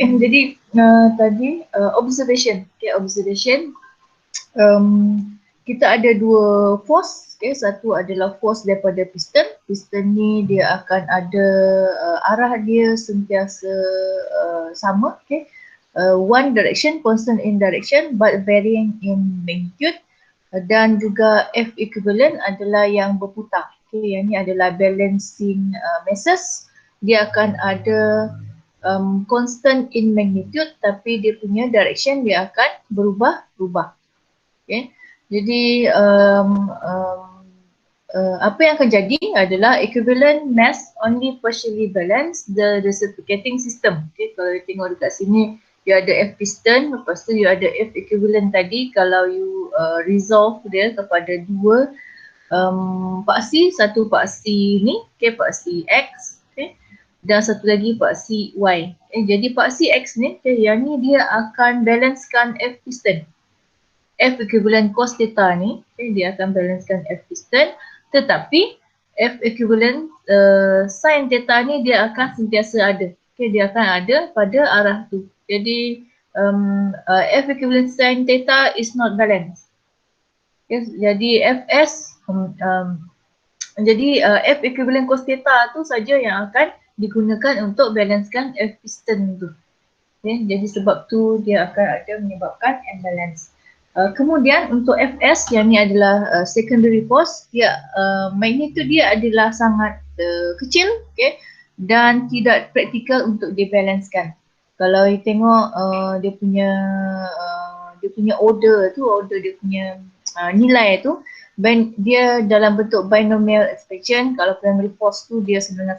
Jadi tadi observation. Okay, observation. Kita ada dua force. Okay, satu adalah force daripada piston. Piston ni dia akan ada arah dia sentiasa sama. Okay. One direction, constant in direction but varying in magnitude. Dan juga F equivalent adalah yang berputar. Okay, yang ni adalah balancing masses. Dia akan ada constant in magnitude tapi dia punya direction dia akan berubah-ubah. Okay. Jadi apa yang akan jadi adalah equivalent mass only partially balance the reciprocating system. Okay. Kalau you tengok dekat sini, you ada F piston, lepas tu you ada F equivalent tadi. Kalau you resolve dia kepada dua paksi, satu paksi ni, okay, paksi X, okay, dan satu lagi paksi Y. Okay, jadi paksi X ni, okay, yang ni dia akan balancekan F piston. F equivalent cos theta ni, okay, dia akan balancekan F piston, tetapi F equivalent sin theta ni dia akan sentiasa ada. Okay, dia akan ada pada arah tu. Jadi F equivalent sin theta is not balanced. Okay, jadi Fs jadi F equivalent cos theta tu saja yang akan digunakan untuk balancekan F piston tu. Okay, jadi sebab tu dia akan ada menyebabkan imbalance. Kemudian untuk Fs yang ni adalah secondary force, dia magnitude dia adalah sangat kecil, okay, dan tidak praktikal untuk dibalancekan. Kalau you tengok dia punya order tu, dia punya nilai tu, dia dalam bentuk binomial expression. Kalau primary force tu dia 9/1,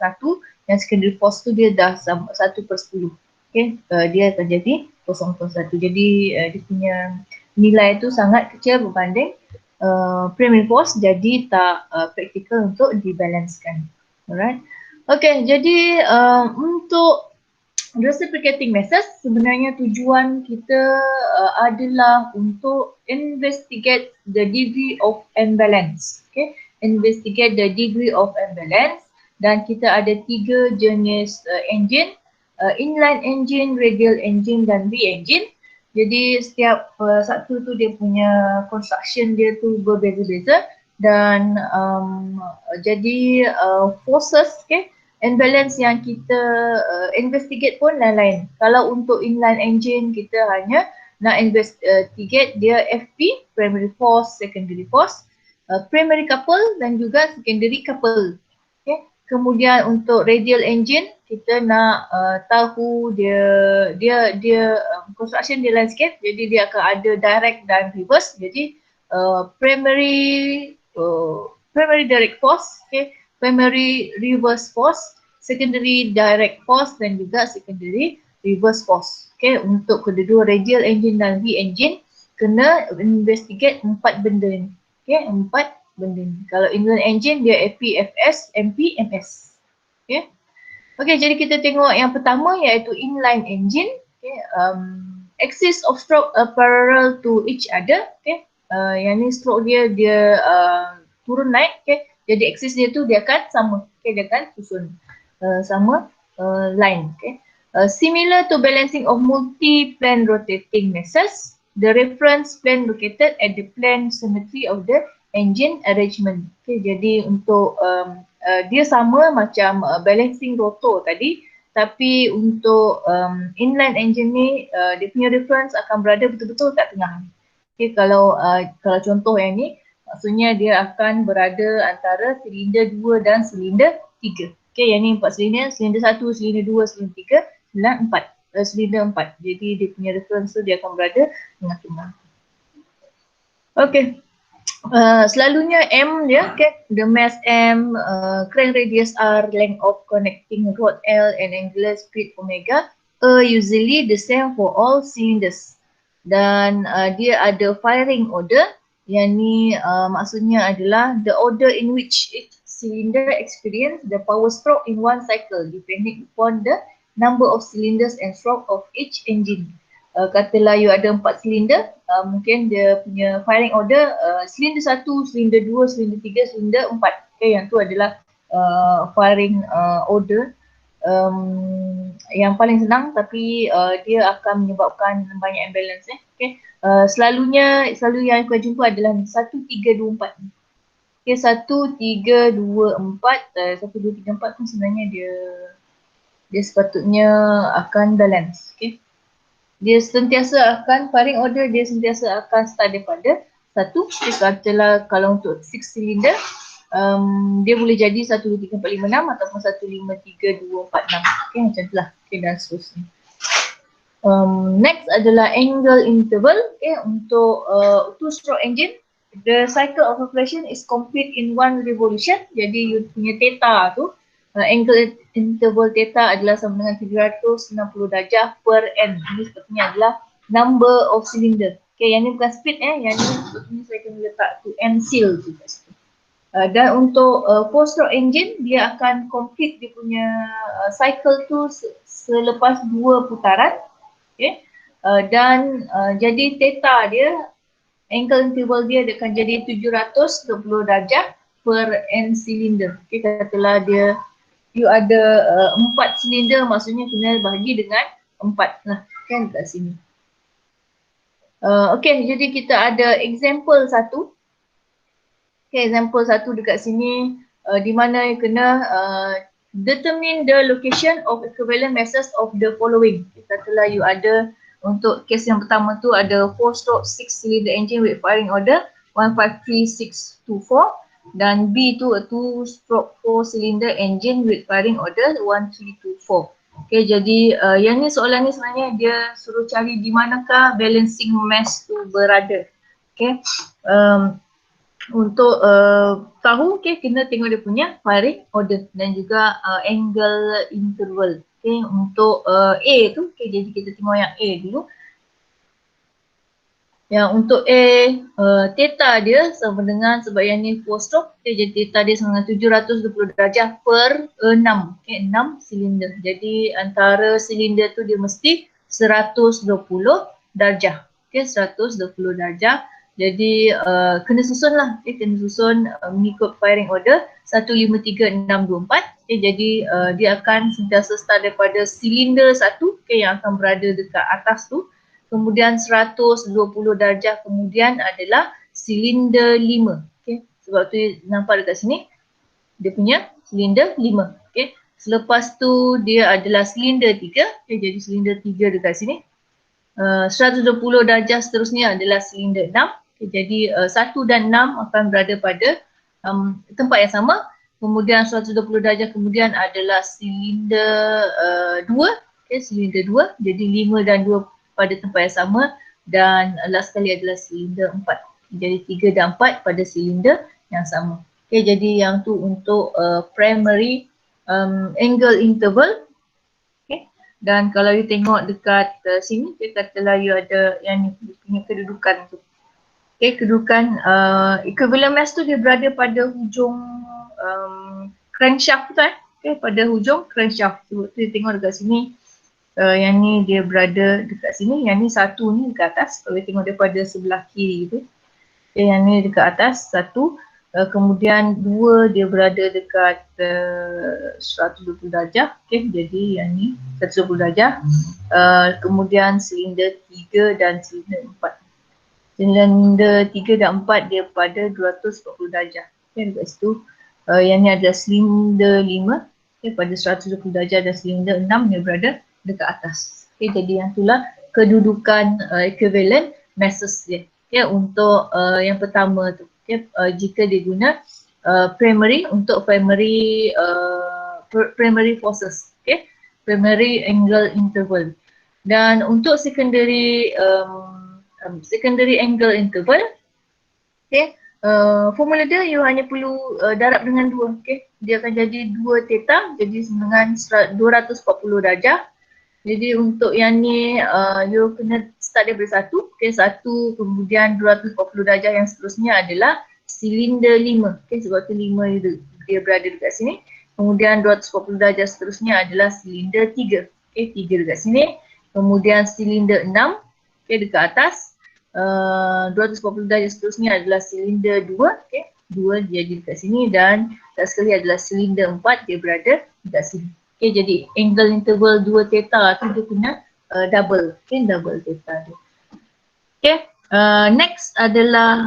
yang secondary force tu dia dah 1/10. Okay, dia akan jadi 0/1. Jadi dia punya nilai tu sangat kecil berbanding primary force, jadi tak praktikal untuk dibalancekan. Alright. Okay, jadi untuk reciprocating masses, sebenarnya tujuan kita adalah untuk investigate the degree of imbalance. Okay, investigate the degree of imbalance, dan kita ada 3 jenis engine, inline engine, radial engine dan V-engine. Jadi setiap satu tu dia punya construction dia tu berbeza-beza, dan jadi forces, okay, imbalance yang kita investigate pun lain-lain. Kalau untuk inline engine kita hanya nak investigate dia FP, primary force, secondary force, primary couple dan juga secondary couple. Okay. Kemudian untuk radial engine kita nak tahu dia construction dia landscape, jadi dia akan ada direct dan reverse. Jadi primary direct force, okay, primary reverse force, secondary direct force dan juga secondary reverse force. Okay, untuk kedua radial engine dan V engine kena investigate 4 benda ni. Okay, 4 benda ni. Kalau inline engine dia FP, FS, MP, MS. Okay. Okay, jadi kita tengok yang pertama iaitu inline engine. Okay, axis of stroke parallel to each other. Okay, yang ni stroke dia turun naik. Okay, jadi axis dia tu dia akan sama. Okay, dia akan susun sama line. Okay. Similar to balancing of multi-plane rotating masses, the reference plane located at the plane symmetry of the engine arrangement. Okay, jadi untuk dia sama macam balancing rotor tadi, tapi untuk inline engine ni dia punya reference akan berada betul-betul kat tengah. Okay, kalau contoh yang ni, maksudnya dia akan berada antara silinder 2 dan silinder 3. Okay, yang ni 4 silinder, silinder 1, silinder 2, silinder 3, silinder 4. Silinder 4. Jadi dia punya reference tu dia akan berada tengah-tengah. Okay. Selalunya M dia, okay, the mass M, crank radius R, length of connecting rod L and angular speed omega are usually the same for all cylinders. Dan dia ada firing order, yang ni maksudnya adalah the order in which each cylinder experience the power stroke in one cycle depending upon the number of cylinders and stroke of each engine. Katalah you ada 4 silinder, mungkin dia punya firing order silinder 1, silinder 2, silinder 3, silinder 4. Okay, yang tu adalah firing order yang paling senang tapi dia akan menyebabkan banyak imbalance okay. Selalu yang kau jumpa adalah 1, 3, 2, 4. Okay, 1, 3, 2, 4. 1, 2, 3, 4 pun sebenarnya dia sepatutnya akan balance. Okay. Dia sentiasa akan, firing order dia sentiasa akan start daripada 1. Katalah kalau untuk 6 cylinder, dia boleh jadi 1, 2, 3, 4, 5, 6 ataupun 1, 5, 3, 2, 4, 6. Okay, macam itulah. Okay, dan seterusnya. Next adalah angle interval. Okay, untuk two-stroke engine, the cycle of operation is complete in one revolution. Jadi you punya theta tu, angle interval theta adalah sama dengan 360 darjah per n. Ini sepertinya adalah number of cylinder. Okay, yang ni bukan speed yang ni sepertinya saya kena letak tu n seal tu kat situ. Dan untuk four-stroke engine, dia akan complete dia punya cycle tu selepas 2 putaran. Okay. Dan jadi theta dia, angle interval dia akan jadi 720 darjah per n cylinder. Okay, katalah dia you ada 4 silinder, maksudnya kena bahagi dengan 4 lah kan kat sini. Okay, jadi kita ada example 1. Okay, example 1 dekat sini di mana you kena determine the location of equivalent masses of the following. Katalah you ada untuk case yang pertama tu ada 4-stroke 6-cylinder engine with firing order 153624 dan B tu a 2-stroke 4-cylinder engine with firing order 1324. Okay, jadi yang ni soalan ni sebenarnya dia suruh cari di manakah balancing mass tu berada. Okay. Untuk tahu, okay, kena tengok dia punya firing order dan juga angle interval. Okay, untuk A tu, okay, jadi kita tengok yang A dulu. Yang untuk A, theta dia sama dengan, sebab yang ni 4-stroke, okay, jadi theta dia sama dengan 720 darjah per 6. Okay, 6 silinder. Jadi antara silinder tu dia mesti 120 darjah. Okay, 120 darjah. Jadi kena susun lah, okay, kena susun mengikut firing order 1, 5, 3, 6, 2, 4. Okay, jadi dia akan sentiasa start daripada silinder 1, okay, yang akan berada dekat atas tu. Kemudian 120 darjah kemudian adalah silinder 5. Okay, sebab tu nampak dekat sini dia punya silinder 5. Okay. Selepas tu dia adalah silinder 3. Okay, jadi silinder 3 dekat sini. 120 darjah seterusnya adalah silinder 6. Okay, jadi 1 dan 6 akan berada pada tempat yang sama. Kemudian 120 darjah kemudian adalah silinder 2. Okay, silinder 2. Jadi 5 dan 2 pada tempat yang sama dan last sekali adalah silinder 4. Jadi 3 dan 4 pada silinder yang sama. Okay, jadi yang tu untuk primary angle interval. Dan kalau you tengok dekat sini, dia katalah you ada yang ni punya kedudukan tu. Okay, kedudukan equivalent mass tu dia berada pada hujung crankshaft tu okay, pada hujung crankshaft tu. You tengok dekat sini, yang ni dia berada dekat sini, yang ni satu ni dekat atas. Kalau you tengok daripada sebelah kiri tu. Okay, yang ni dekat atas, satu. Kemudian 2 dia berada dekat 120 darjah. Okay, jadi yang ni 120 darjah. Kemudian silinder 3 dan silinder 4. Silinder 3 dan 4 dia pada 240 darjah. Okay, dekat situ. Yang ni adalah silinder 5. Okay, pada 120 darjah dan silinder 6 dia berada dekat atas. Okay, jadi yang itulah kedudukan equivalent masses dia. Okay, untuk yang pertama tu. Okay, jika dia guna primary untuk primary forces, okay, primary angle interval. Dan untuk secondary angle interval, okay, formula dia you hanya perlu darab dengan 2, okay. Dia akan jadi 2 theta, jadi dengan 240 darjah. Jadi untuk yang ni you kena start daripada 1, okay, 1 kemudian 240 darjah yang seterusnya adalah silinder 5, okay, sebab tu 5 dia berada dekat sini. Kemudian 240 darjah seterusnya adalah silinder 3, okay, 3 dekat sini. Kemudian silinder 6, okay, dekat atas. 240 darjah seterusnya adalah silinder 2, okay, 2 dia jadi dekat sini dan tak sekali adalah silinder 4 dia berada dekat sini. Okay, jadi angle interval 2 theta tu dia kena double. Okay, double theta tu. Okay, next adalah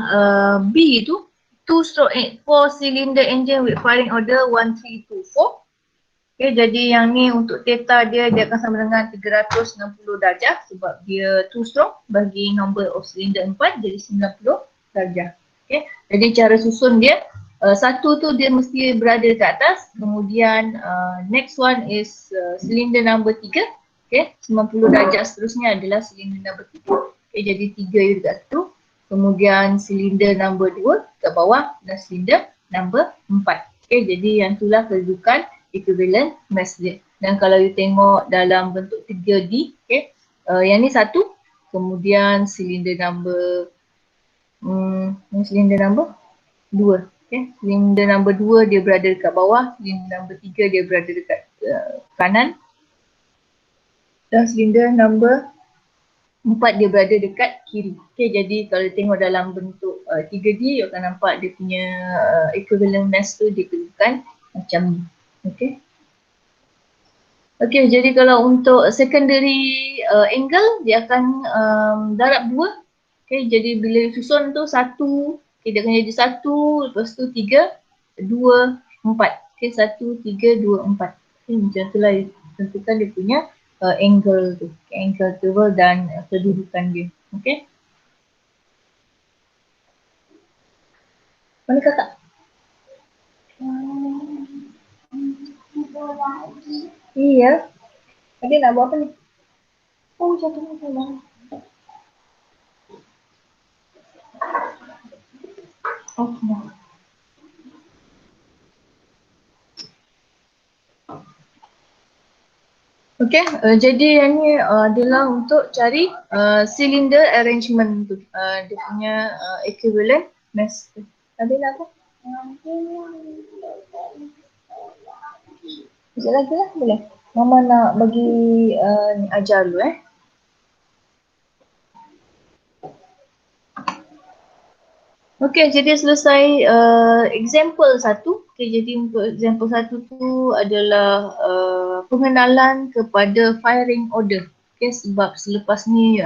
B tu. 2-stroke 4 cylinder engine with firing order 1324. Okay, jadi yang ni untuk theta dia akan sama dengan 360 darjah sebab dia 2-stroke bagi number of cylinder 4 jadi 90 darjah. Okay, jadi cara susun dia satu tu dia mesti berada dekat atas, kemudian next one is cylinder number 3. Okay, 90 darjah seterusnya adalah cylinder number 3. Okay, jadi 3 dekat situ. Kemudian silinder number 2 kat bawah dan silinder number 4. Okay, jadi yang itulah kedudukan equivalent mass dia. Dan kalau you tengok dalam bentuk 3D, okay, yang ni satu, kemudian silinder number silinder number 2. Okay, silinder number 2 dia berada dekat bawah, silinder number 3 dia berada dekat kanan. Dan silinder number 4 dia berada dekat kiri. Okay, jadi kalau tengok dalam bentuk 3D, you akan nampak dia punya equivalent mass tu dikeluarkan macam ni. Okay. Okay, jadi kalau untuk secondary angle, dia akan darab 2. Okay, jadi bila susun tu 1, okay, dia akan jadi 1, lepas tu 3, 2, 4. Okay, 1, 3, 2, 4. Okay, macam itulah tentukan dia punya angle tu, angle interval dan kedudukan dia. Okay. Mana kakak? Iya. Tadi nak buat apa ni? Oh, jatuh ni. Okay. Okay, jadi yang ni adalah untuk cari cylinder arrangement tu, dia punya equivalent mass tu. Ada lah apa? Sekejap lagi lah, boleh? Mama nak bagi ni ajar dulu Okay, jadi selesai example 1. Okay, jadi untuk example 1 tu adalah pengenalan kepada firing order. Okay, sebab selepas ni